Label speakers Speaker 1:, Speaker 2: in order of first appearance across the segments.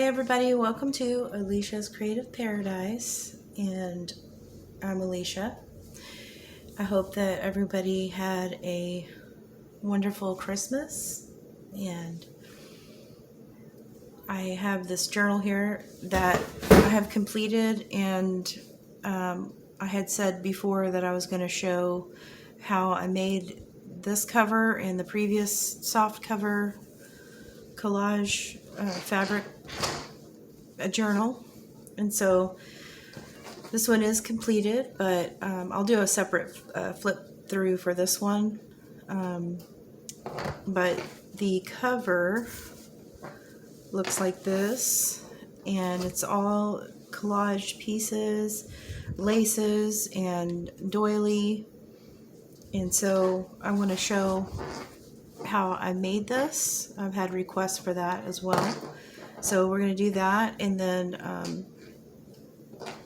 Speaker 1: Hi everybody, welcome to Alicia's Creative Paradise, and I'm Alicia. I hope that everybody had a wonderful Christmas, and I have this journal here that I have completed, and I had said before that I was going to show how I made this cover and the previous soft cover collage fabric journal, and so this one is completed, but I'll do a separate flip through for this one. But the cover looks like this, and it's all collaged pieces, laces, and doily. And so I want to show how I made this. I've had requests for that as well. So we're going to do that, and then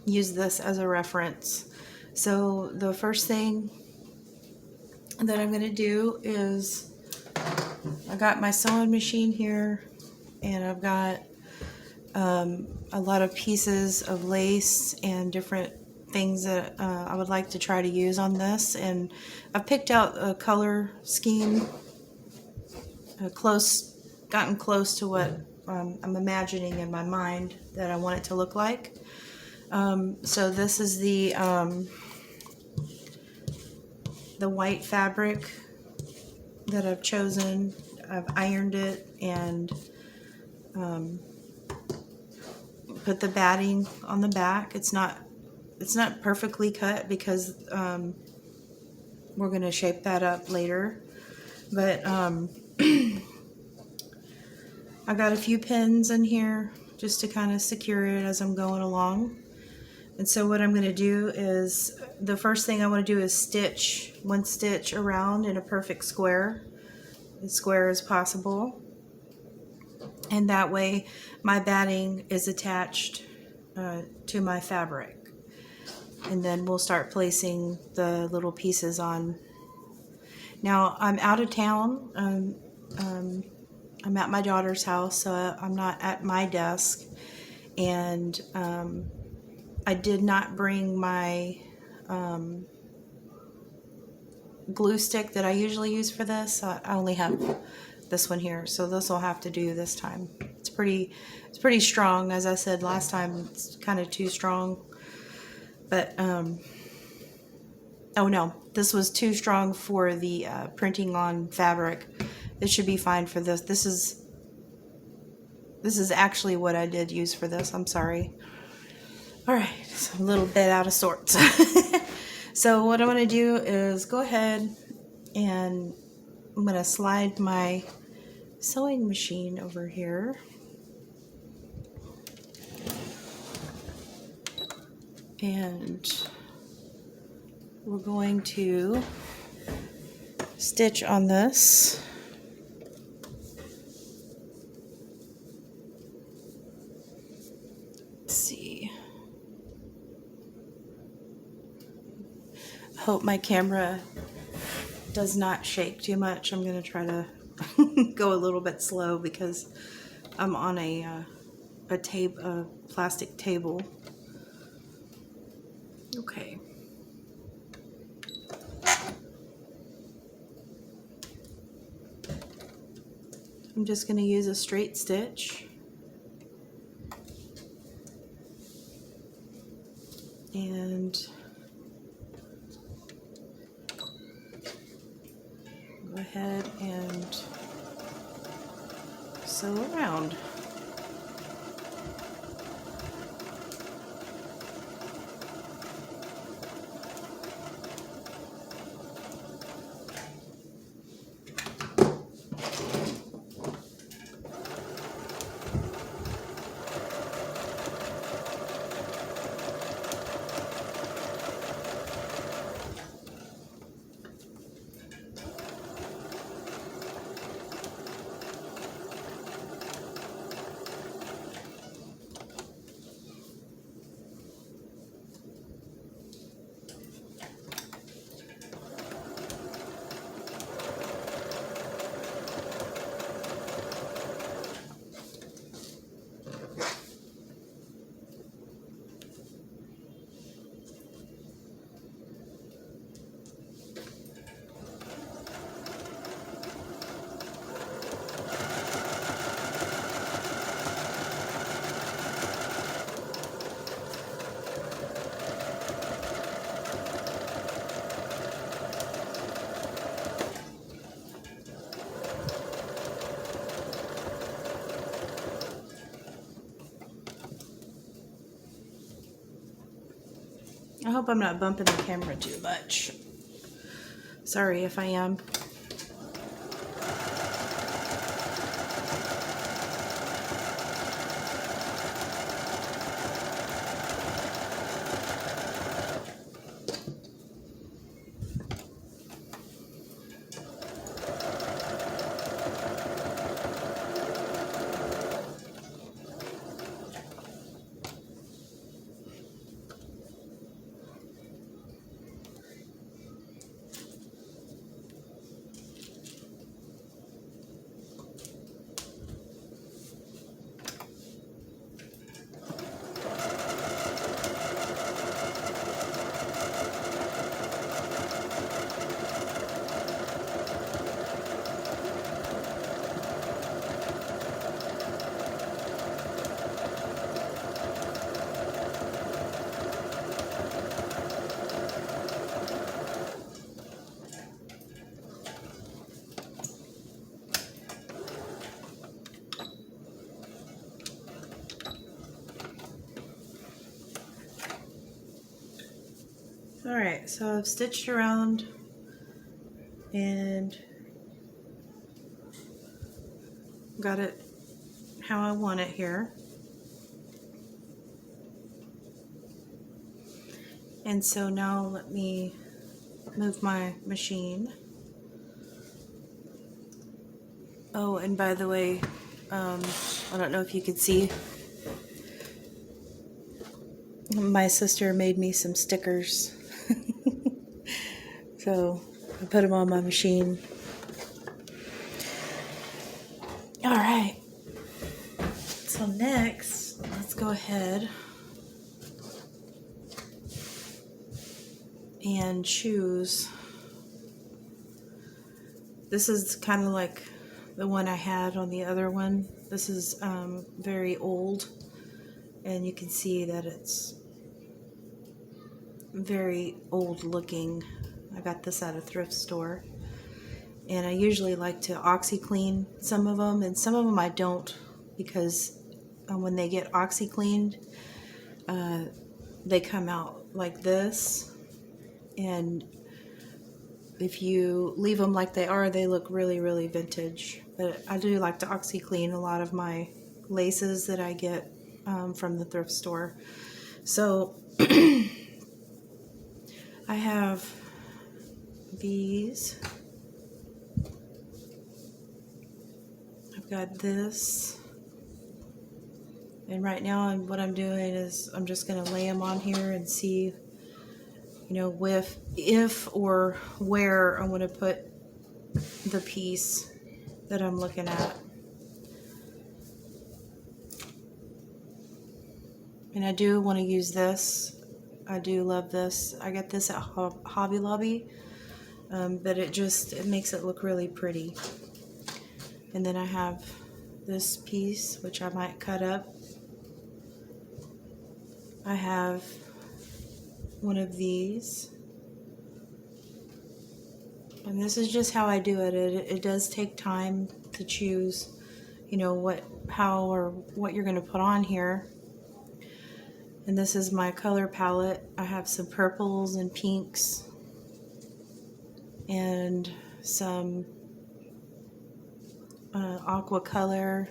Speaker 1: use this as a reference. So the first thing that I'm going to do is I got my sewing machine here, and I've got a lot of pieces of lace and different things that I would like to try to use on this, and I've picked out a color scheme gotten close to what I'm imagining in my mind that I want it to look like. So this is the white fabric that I've chosen. I've ironed it and put the batting on the back. It's not perfectly cut because we're going to shape that up later. But I got a few pins in here just to kind of secure it as I'm going along. And so what I'm going to do is, the first thing I want to do is stitch one stitch around in a perfect square, as square as possible. And that way my batting is attached to my fabric. And then we'll start placing the little pieces on. Now I'm out of town. I'm at my daughter's house, so I'm not at my desk. And I did not bring my glue stick that I usually use for this. I only have this one here, so this will have to do this time. It's pretty strong. As I said last time, it's kind of too strong. But oh no, this was too strong for the printing on fabric. It should be fine for this. This is actually what I did use for this. I'm sorry. All right, so a little bit out of sorts. So what I'm going to do is go ahead and I'm going to slide my sewing machine over here. And we're going to stitch on this. Let's see. Hope my camera does not shake too much. I'm going to try to go a little bit slow because I'm on a plastic table. Okay. I'm just going to use a straight stitch. And go ahead and sew around. I hope I'm not bumping the camera too much. Sorry if I am. Alright, so I've stitched around and got it how I want it here. And so now let me move my machine. Oh, and by the way, I don't know if you could see, my sister made me some stickers. So I put them on my machine. All right. So next, let's go ahead and choose. This is kind of like the one I had on the other one. This is very old, and you can see that it's very old looking. I got this at a thrift store, and I usually like to OxyClean some of them, and some of them I don't, because when they get OxyCleaned, they come out like this, and if you leave them like they are, they look really, really vintage. But I do like to OxyClean a lot of my laces that I get from the thrift store. So I have these. I've got this. And right now what I'm doing is I'm just going to lay them on here and see, you know, if or where I want to put the piece that I'm looking at. And I do want to use this. I do love this. I got this at Hobby Lobby, but it makes it look really pretty. And then I have this piece, which I might cut up. I have one of these. And this is just how I do it. It does take time to choose, you know, what you're going to put on here. And this is my color palette. I have some purples and pinks and some aqua color.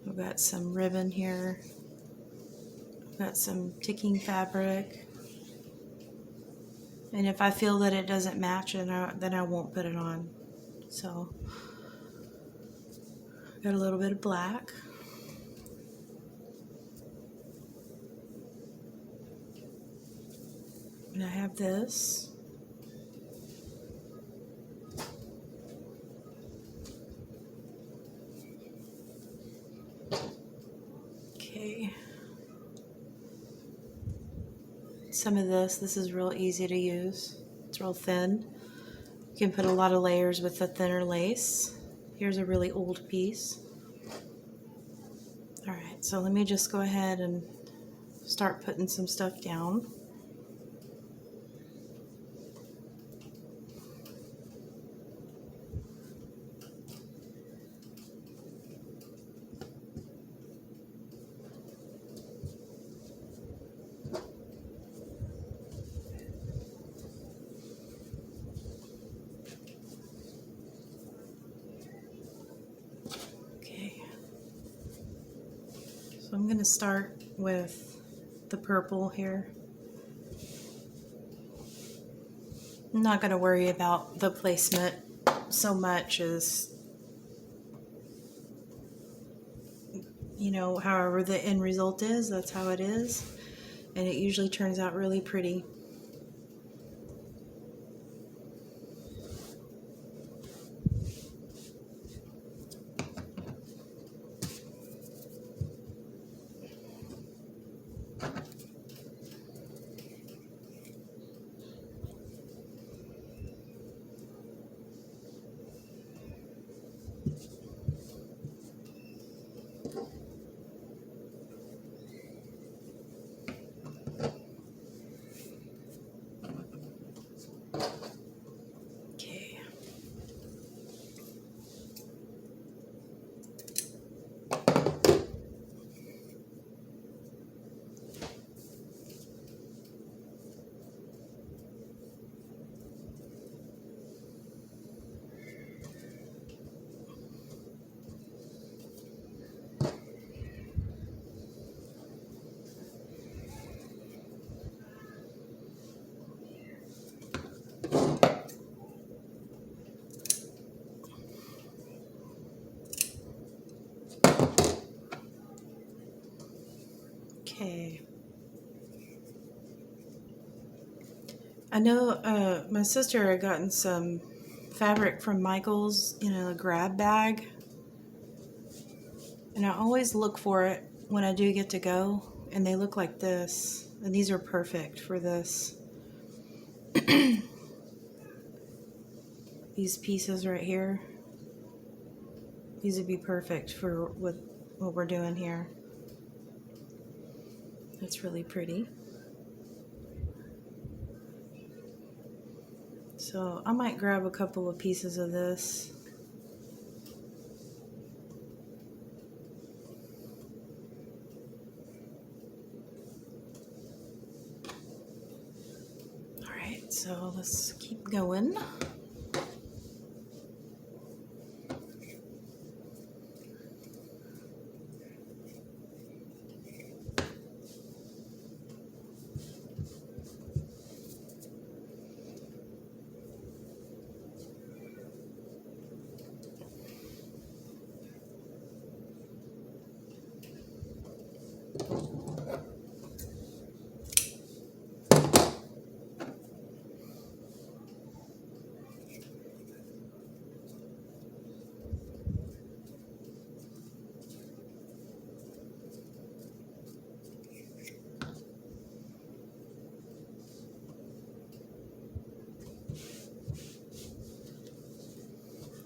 Speaker 1: I've got some ribbon here. I've got some ticking fabric. And if I feel that it doesn't match, then I won't put it on. So, got a little bit of black. And I have this. Okay. Some of this is real easy to use. It's real thin. You can put a lot of layers with the thinner lace. Here's a really old piece. All right, so let me just go ahead and start putting some stuff down. I'm going to start with the purple here. I'm not going to worry about the placement so much as, you know, however the end result is, that's how it is. And it usually turns out really pretty. Okay. Okay. I know my sister had gotten some fabric from Michael's in a grab bag. And I always look for it when I do get to go. And they look like this. And these are perfect for this. These pieces right here. These would be perfect for what we're doing here. That's really pretty. So I might grab a couple of pieces of this. All right, so let's keep going.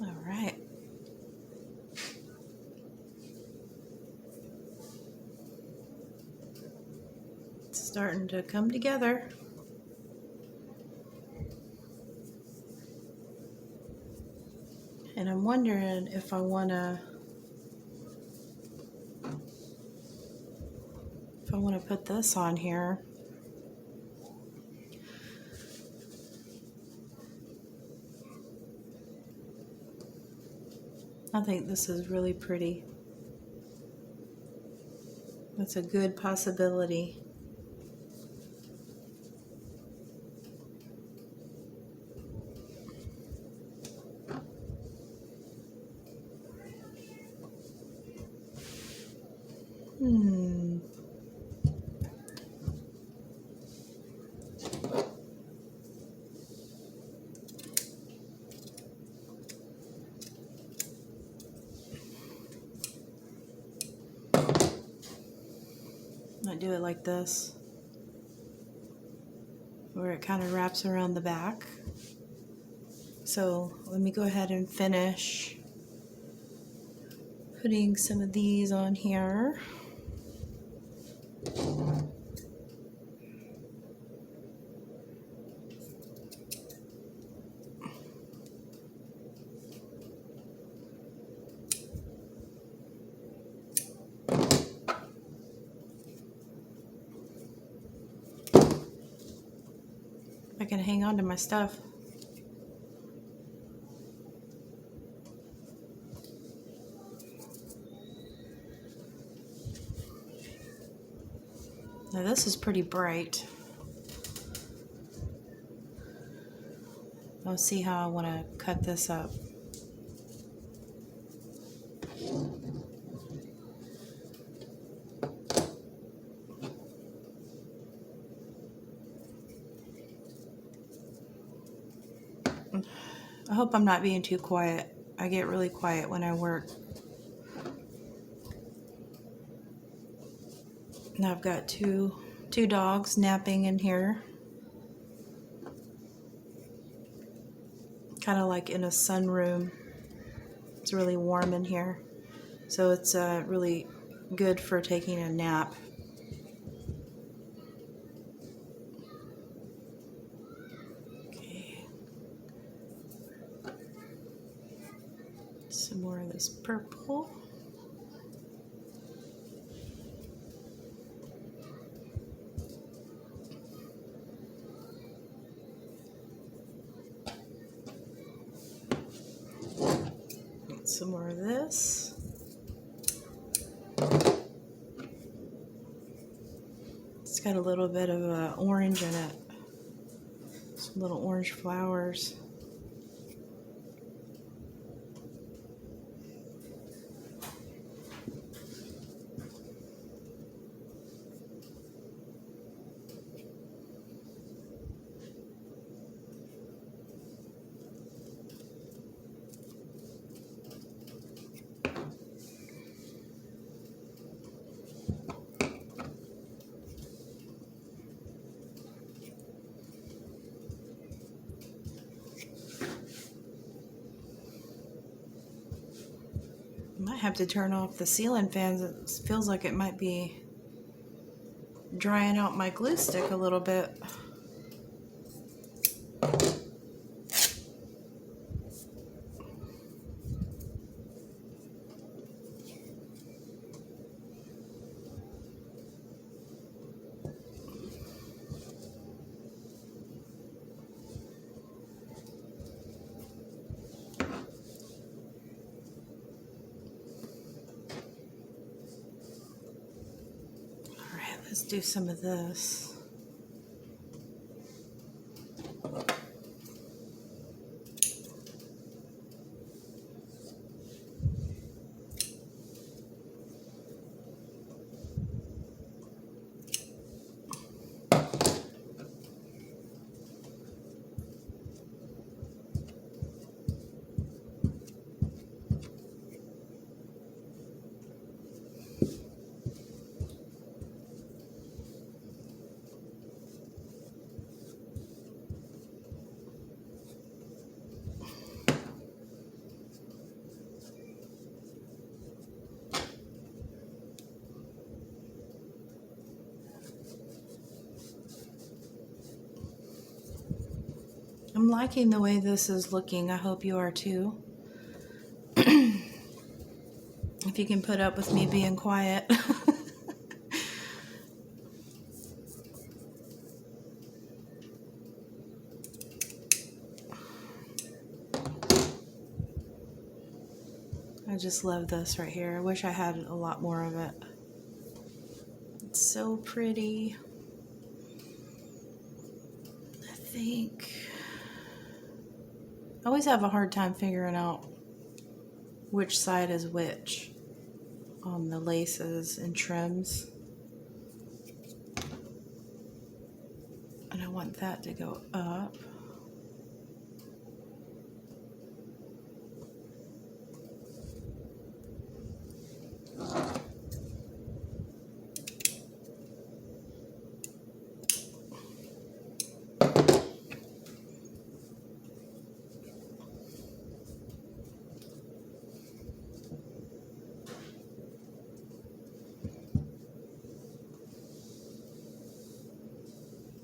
Speaker 1: All right. It's starting to come together. And I'm wondering if I want to put this on here. I think this is really pretty. That's a good possibility. I do it like this, where it kind of wraps around the back. So let me go ahead and finish putting some of these on here. I can hang on to my stuff. Now this is pretty bright. I'll see how I want to cut this up. I hope I'm not being too quiet. I get really quiet when I work. Now I've got two dogs napping in here. Kind of like in a sunroom. It's really warm in here. So it's really good for taking a nap. Okay. Some more of this purple. Some more of this. It's got a little bit of orange in it. Some little orange flowers. Might have to turn off the ceiling fans. It feels like it might be drying out my glue stick a little bit. Let's do some of this. I'm liking the way this is looking. I hope you are too. If you can put up with me being quiet. I just love this right here. I wish I had a lot more of it. It's so pretty. I think I always have a hard time figuring out which side is which on the laces and trims. And I want that to go up.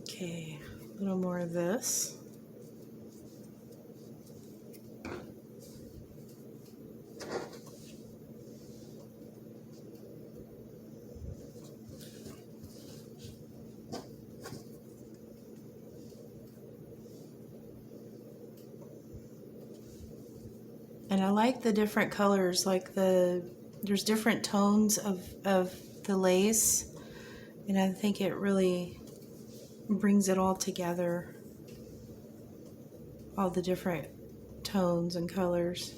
Speaker 1: Okay, a little more of this. And I like the different colors, like there's different tones of the lace. And I think it really brings it all together, all the different tones and colors.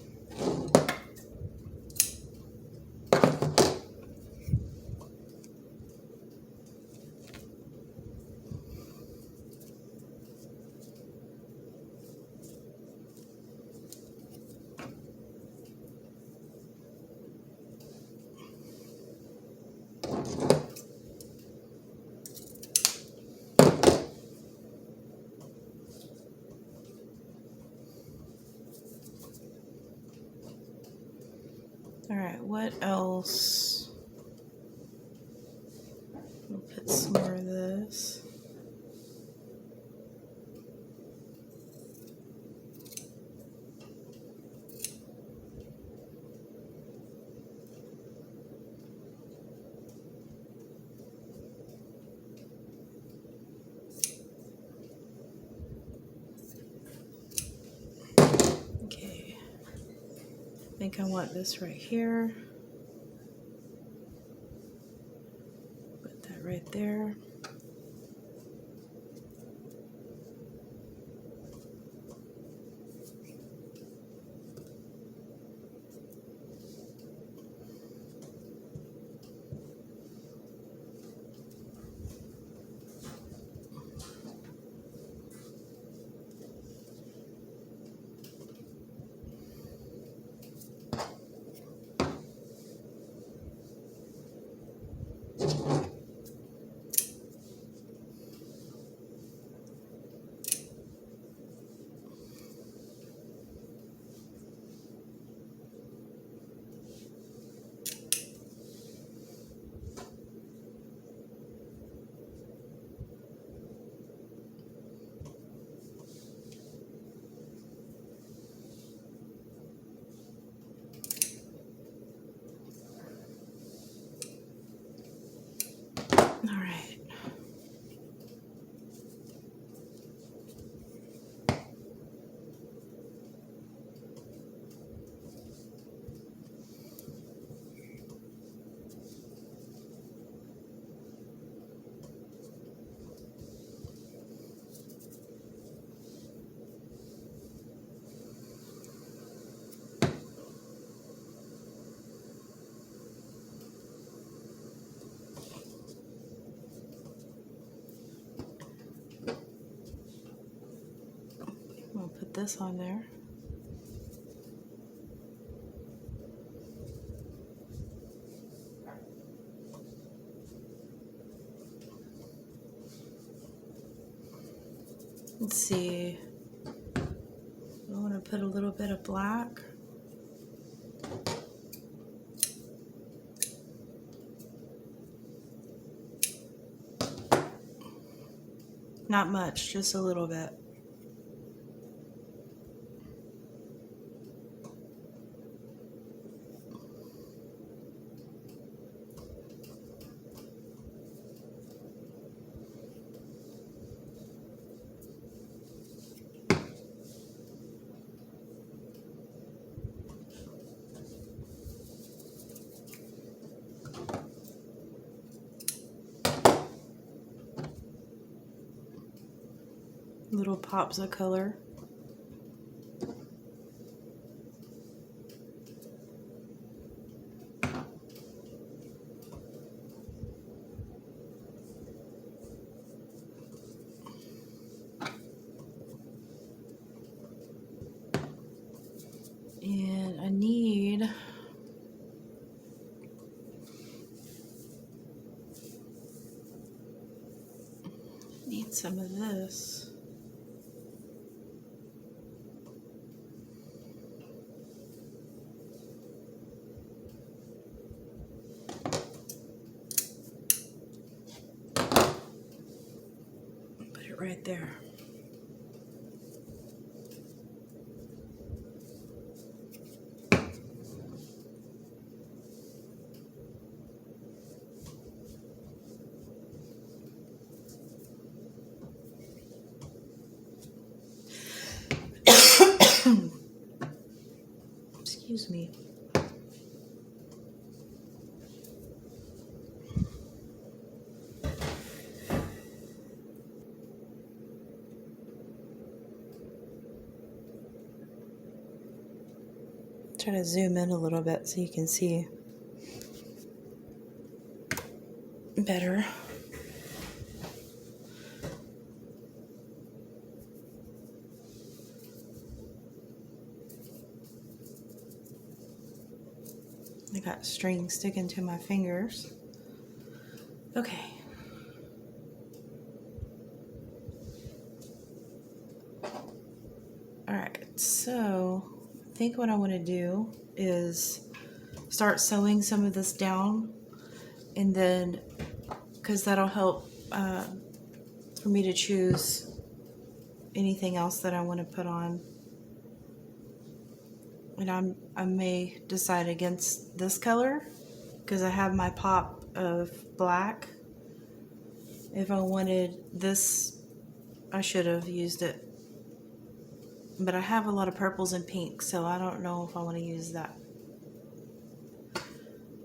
Speaker 1: All right, what else? We'll put some more of this. Okay, I think I want this right here. Put that right there. All right. We'll put this on there. Let's see. I want to put a little bit of black. Not much, just a little bit. Little pops of color. And I need some of this. Put it right there. Excuse me. Try to zoom in a little bit so you can see better. I got string sticking to my fingers. Okay. Alright, so I think what I want to do is start sewing some of this down, and then, because that'll help for me to choose anything else that I want to put on. And I may decide against this color because I have my pop of black. If I wanted this, I should have used it. But I have a lot of purples and pinks, so I don't know if I want to use that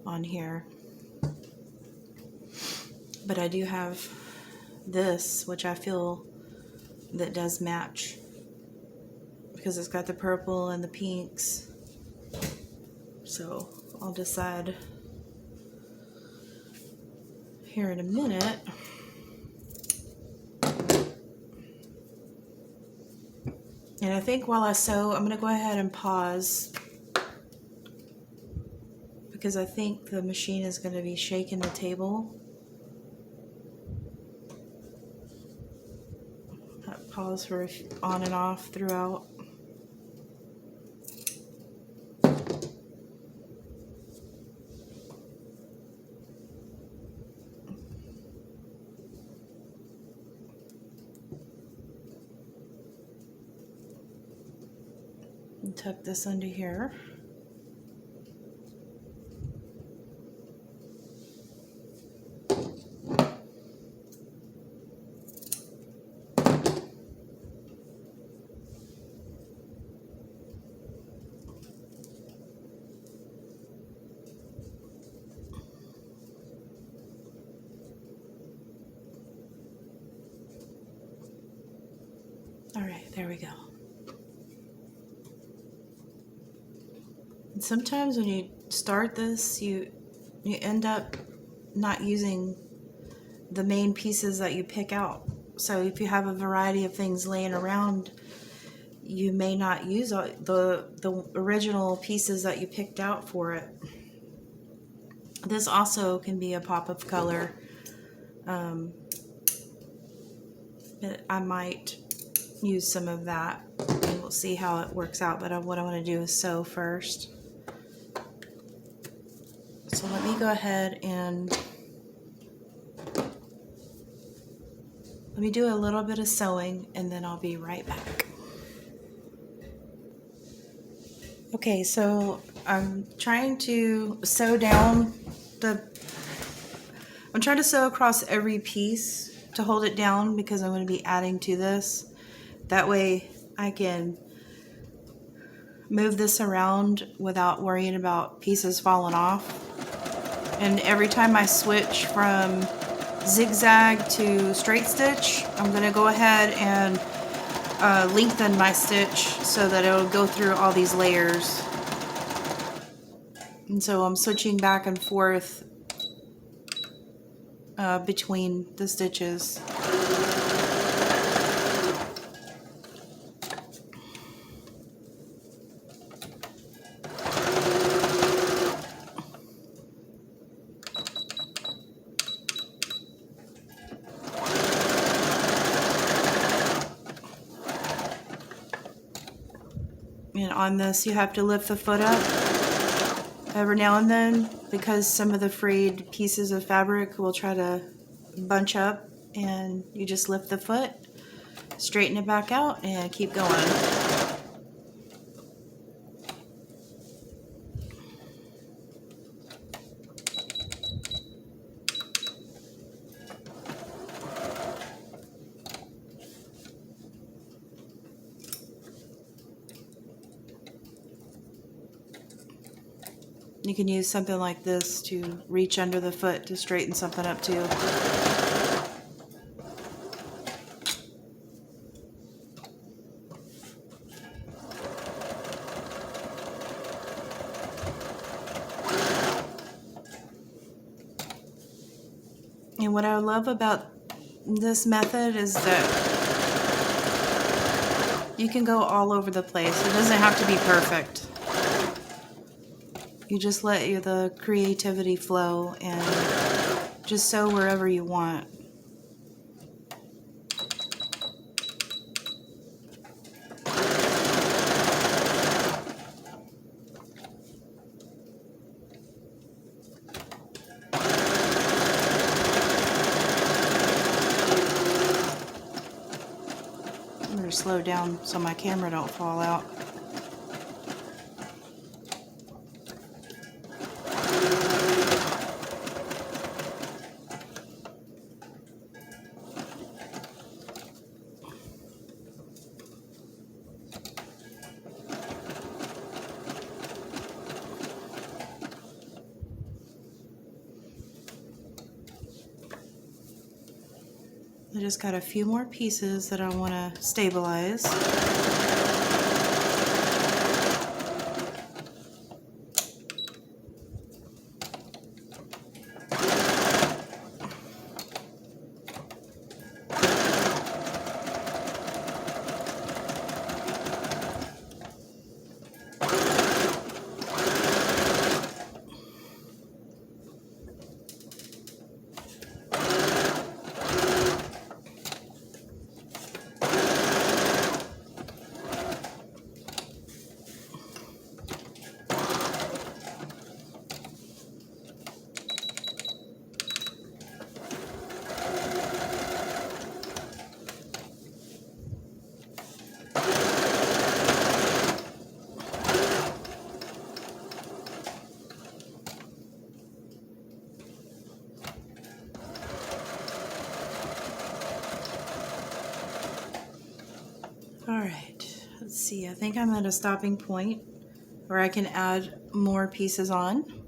Speaker 1: on here. But I do have this, which I feel that does match because it's got the purple and the pinks. So I'll decide here in a minute. And I think while I sew, I'm going to go ahead and pause because I think the machine is going to be shaking the table. Pause for on and off throughout. And tuck this under here. All right, there we go. And sometimes when you start this, you end up not using the main pieces that you pick out. So if you have a variety of things laying around, you may not use the original pieces that you picked out for it. This also can be a pop of color. But I might use some of that, and we'll see how it works out. But what I want to do is sew first. So let me go ahead and let me do a little bit of sewing, and then I'll be right back. Okay, so I'm trying to sew down I'm trying to sew across every piece to hold it down because I'm going to be adding to this. That way I can move this around without worrying about pieces falling off. And every time I switch from zigzag to straight stitch, I'm going to go ahead and lengthen my stitch so that it'll go through all these layers. And so I'm switching back and forth between the stitches. And on this, you have to lift the foot up every now and then because some of the frayed pieces of fabric will try to bunch up, and you just lift the foot, straighten it back out, and keep going. You can use something like this to reach under the foot to straighten something up too. And what I love about this method is that you can go all over the place. It doesn't have to be perfect. You just let the creativity flow and just sew wherever you want. I'm going to slow down so my camera don't fall out. I just got a few more pieces that I want to stabilize. Alright, let's see, I think I'm at a stopping point where I can add more pieces on.